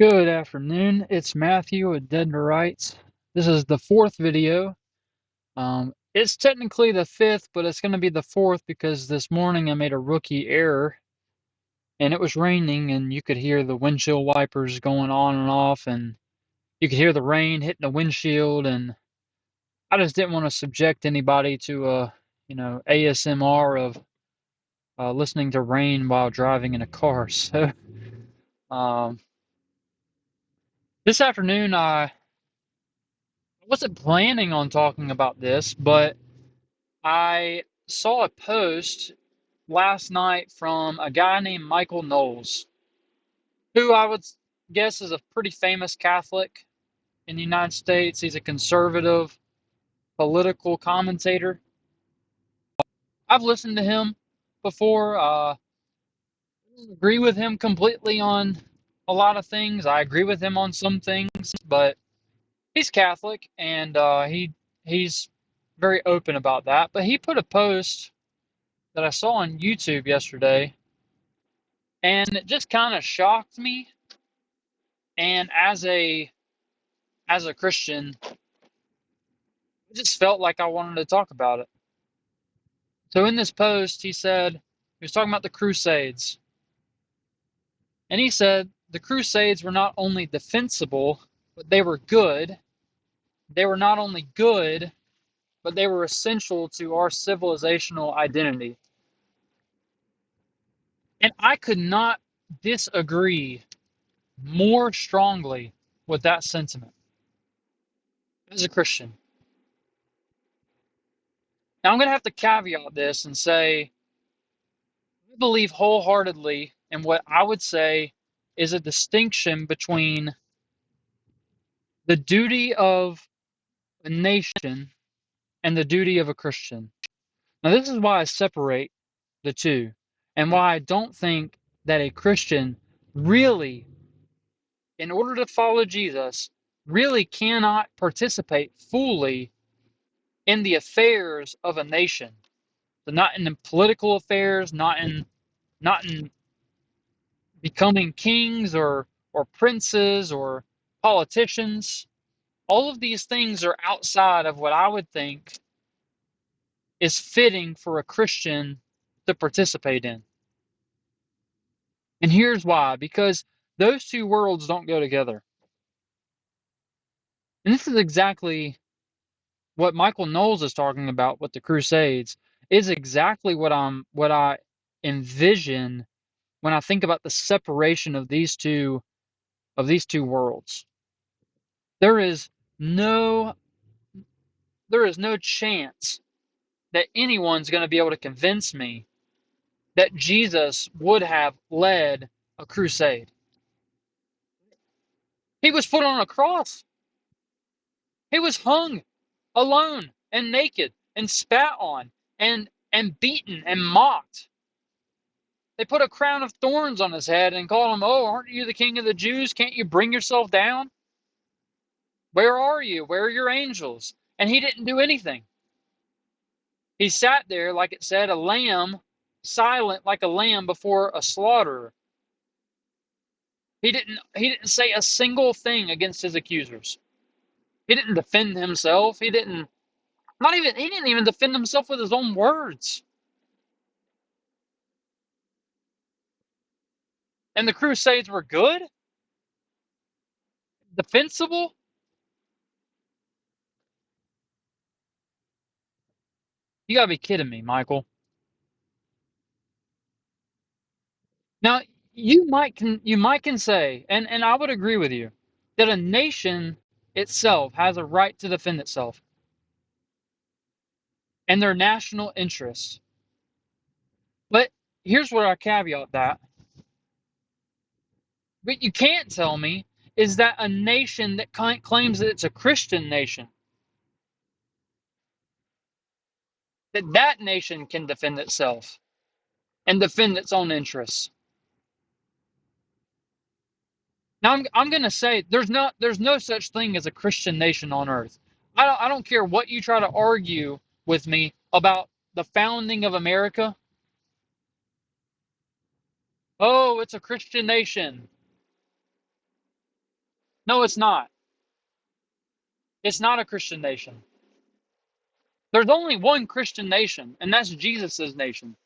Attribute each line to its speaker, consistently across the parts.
Speaker 1: Good afternoon. It's Matthew with Dead to Rights. This is the fourth video. It's technically the fifth, but it's going to be the fourth because this morning I made a rookie error and it was raining and you could hear the windshield wipers going on and off and you could hear the rain hitting the windshield, and I just didn't want to subject anybody to ASMR of listening to rain while driving in a car. So um, this afternoon I wasn't planning on talking about this, but I saw a post last night from a guy named Michael Knowles, who I would guess is a pretty famous Catholic in the United States. He's a conservative political commentator. I've listened to him before. I don't agree with him completely on a lot of things. I agree with him on some things, but he's Catholic and he's very open about that. But he put a post that I saw on YouTube yesterday, and it just kind of shocked me. And as a Christian, I just felt like I wanted to talk about it. So in this post, he was talking about the Crusades, and he said the Crusades were not only defensible, but they were good. They were not only good, but they were essential to our civilizational identity. And I could not disagree more strongly with that sentiment as a Christian. Now, I'm going to have to caveat this and say I believe wholeheartedly in what I would say is a distinction between the duty of a nation and the duty of a Christian. Now, this is why I separate the two, and why I don't think that a Christian really, in order to follow Jesus, really cannot participate fully in the affairs of a nation. So not in the political affairs, not in becoming kings or princes or politicians. All of these things are outside of what I would think is fitting for a Christian to participate in. And here's why: because those two worlds don't go together. And this is exactly what Michael Knowles is talking about with the Crusades, is exactly what I envision when I think about the separation of these two worlds. There is no there is no chance that anyone's going to be able to convince me that Jesus would have led a crusade. He was put on a cross. He was hung alone and naked and spat on and beaten and mocked. They put a crown of thorns on his head and called him, "Oh, aren't you the king of the Jews? Can't you bring yourself down? Where are you? Where are your angels?" And he didn't do anything. He sat there, like it said, a lamb, silent like a lamb before a slaughterer. He didn't say a single thing against his accusers. He didn't defend himself. He didn't even defend himself with his own words. And the Crusades were good? Defensible? You gotta be kidding me, Michael. Now, you might can say, and I would agree with you, that a nation itself has a right to defend itself and their national interests. But here's where I caveat that. What you can't tell me is that a nation that claims that it's a Christian nation, that nation can defend itself and defend its own interests. Now I'm going to say there's no such thing as a Christian nation on earth. I don't care what you try to argue with me about the founding of America. Oh, it's a Christian nation. No, it's not. It's not a Christian nation. There's only one Christian nation, and that's Jesus' nation,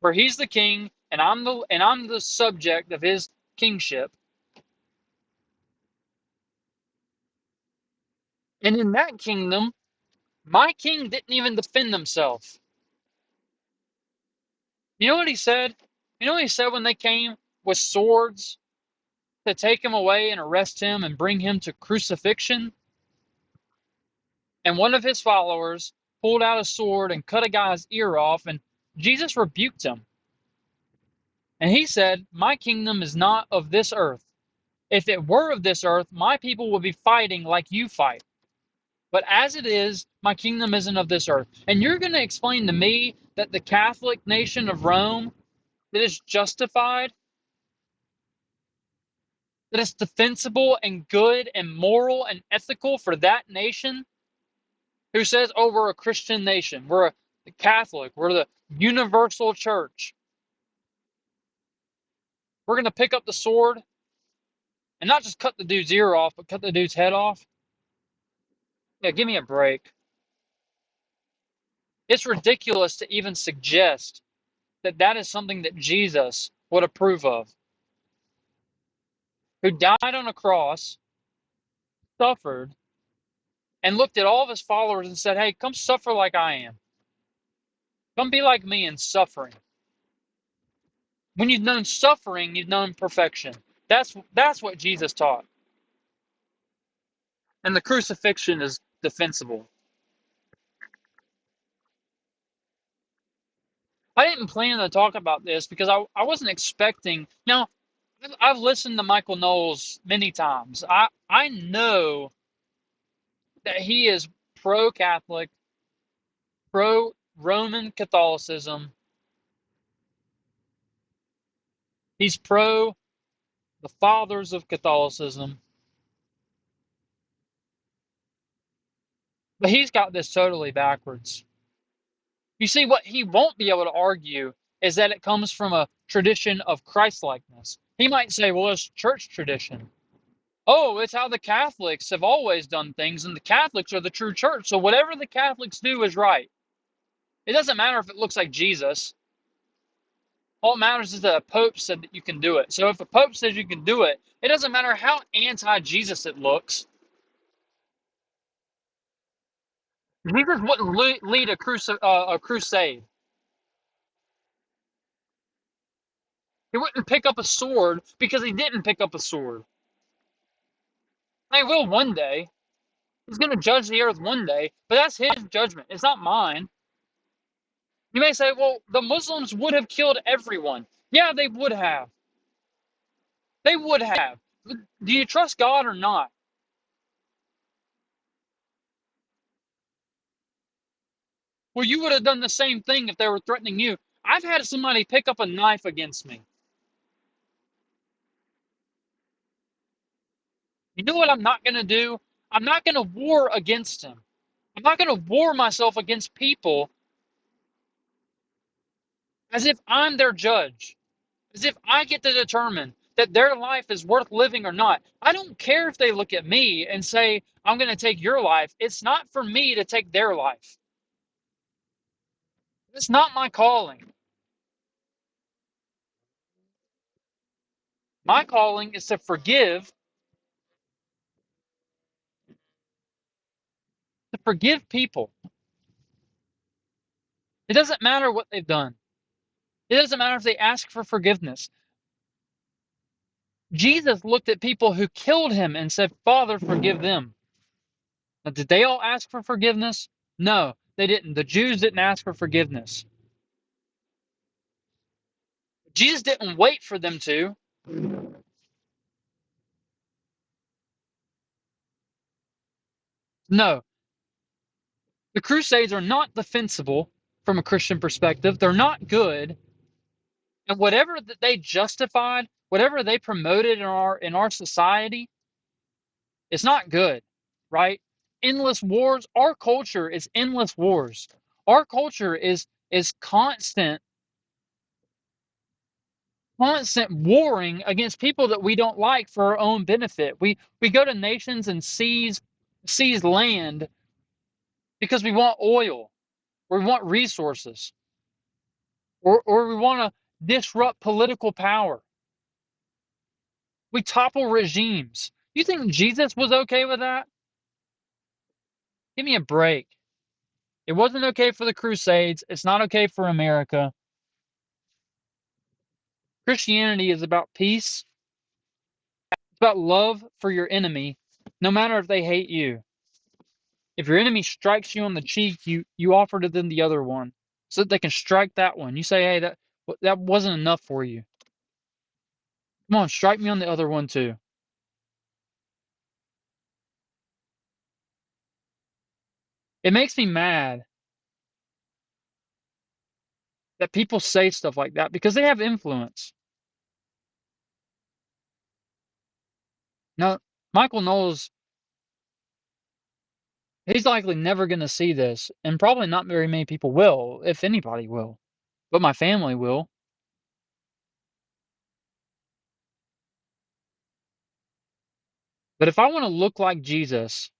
Speaker 1: where he's the king and I'm the subject of his kingship. And in that kingdom, my king didn't even defend himself. You know what he said? You know what he said when they came with swords to take him away and arrest him and bring him to crucifixion? And one of his followers pulled out a sword and cut a guy's ear off, and Jesus rebuked him. And he said, "My kingdom is not of this earth. If it were of this earth, my people would be fighting like you fight. But as it is, my kingdom isn't of this earth." And you're going to explain to me that the Catholic nation of Rome, that is justified, that it's defensible and good and moral and ethical for that nation who says, oh, we're a Christian nation, we're a Catholic, we're the universal church. We're going to pick up the sword and not just cut the dude's ear off, but cut the dude's head off. Yeah, give me a break. It's ridiculous to even suggest that that is something that Jesus would approve of, who died on a cross, suffered, and looked at all of his followers and said, hey, come suffer like I am. Come be like me in suffering. When you've known suffering, you've known perfection. That's what Jesus taught. And the crucifixion is defensible. I didn't plan to talk about this because I wasn't expecting. Now, I've listened to Michael Knowles many times. I know that he is pro-Catholic, pro-Roman Catholicism. He's pro the fathers of Catholicism. But he's got this totally backwards. You see, what he won't be able to argue is that it comes from a tradition of Christ-likeness. He might say, well, it's church tradition. Oh, it's how the Catholics have always done things, and the Catholics are the true church, so whatever the Catholics do is right. It doesn't matter if it looks like Jesus. All it matters is that a pope said that you can do it. So if a pope says you can do it, it doesn't matter how anti-Jesus it looks. Jesus wouldn't lead a crusade. He wouldn't pick up a sword because he didn't pick up a sword. He will one day. He's going to judge the earth one day, but that's his judgment. It's not mine. You may say, well, the Muslims would have killed everyone. Yeah, they would have. They would have. Do you trust God or not? Well, you would have done the same thing if they were threatening you. I've had somebody pick up a knife against me. You know what I'm not going to do? I'm not going to war against him. I'm not going to war myself against people as if I'm their judge, as if I get to determine that their life is worth living or not. I don't care if they look at me and say, I'm going to take your life. It's not for me to take their life. It's not my calling. My calling is to forgive people. It doesn't matter what they've done. It doesn't matter if they ask for forgiveness. Jesus looked at people who killed him and said, Father, forgive them. Now, did they all ask for forgiveness? No, they didn't. The Jews didn't ask for forgiveness. Jesus didn't wait for them to. No, the Crusades are not defensible from a Christian perspective. They're not good. And whatever that they justified, whatever they promoted in our society, it's not good, right? Endless wars. Our culture is endless wars. Our culture is constant constant warring against people that we don't like for our own benefit. We go to nations and seize land because we want oil, or we want resources, or we want to disrupt political power. We topple regimes. You think Jesus was okay with that? Give me a break. It wasn't okay for the Crusades. It's not okay for America. Christianity is about peace. It's about love for your enemy, no matter if they hate you. If your enemy strikes you on the cheek, you offer to them the other one so that they can strike that one. You say, hey, that wasn't enough for you. Come on, strike me on the other one too. It makes me mad that people say stuff like that because they have influence. Now, Michael Knowles, he's likely never going to see this, and probably not very many people will, if anybody will. But my family will. But if I want to look like Jesus,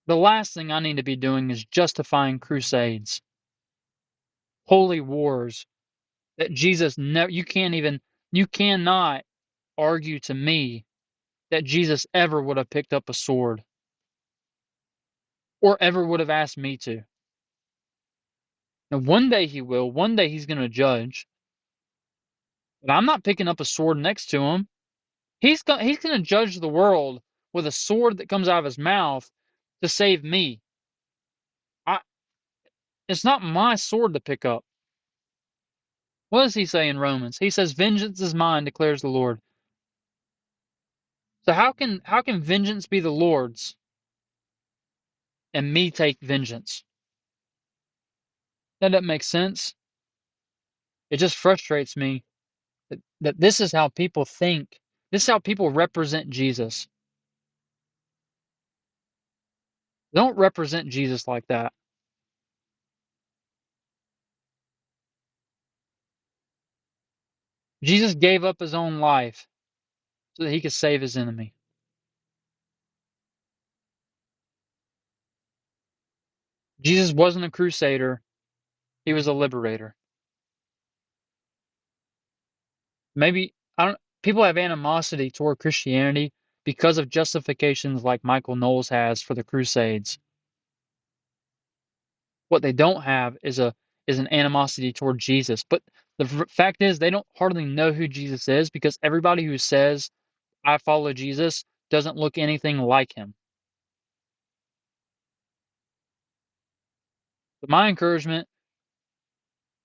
Speaker 1: the last thing I need to be doing is justifying crusades, holy wars that Jesus never, you cannot argue to me that Jesus ever would have picked up a sword or ever would have asked me to. Now, one day he will, one day he's going to judge, but I'm not picking up a sword next to him. He's going to judge the world with a sword that comes out of his mouth to save me. I, it's not my sword to pick up. What does he say in Romans? He says, "Vengeance is mine," declares the Lord. So how can vengeance be the Lord's and me take vengeance? That doesn't make sense. It just frustrates me that this is how people think. This is how people represent Jesus. They don't represent Jesus like that. Jesus gave up his own life so that he could save his enemy. Jesus wasn't a crusader, he was a liberator. Maybe I don't people have animosity toward Christianity because of justifications like Michael Knowles has for the Crusades. What they don't have is an animosity toward Jesus. But the fact is, they don't hardly know who Jesus is because everybody who says I follow Jesus doesn't look anything like him. But my encouragement,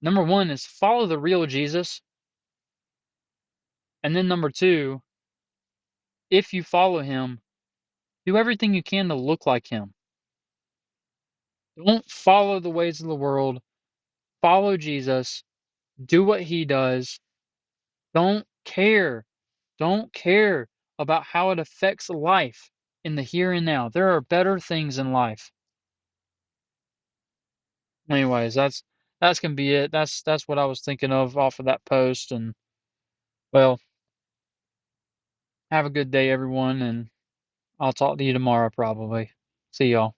Speaker 1: number one, is follow the real Jesus, and then number two, if you follow him, do everything you can to look like him. Don't follow the ways of the world. Follow Jesus. Do what he does. Don't care. Don't care about how it affects life in the here and now. There are better things in life. Anyways, that's gonna be it. That's what I was thinking of off of that post. And well, have a good day, everyone, and I'll talk to you tomorrow probably. See y'all.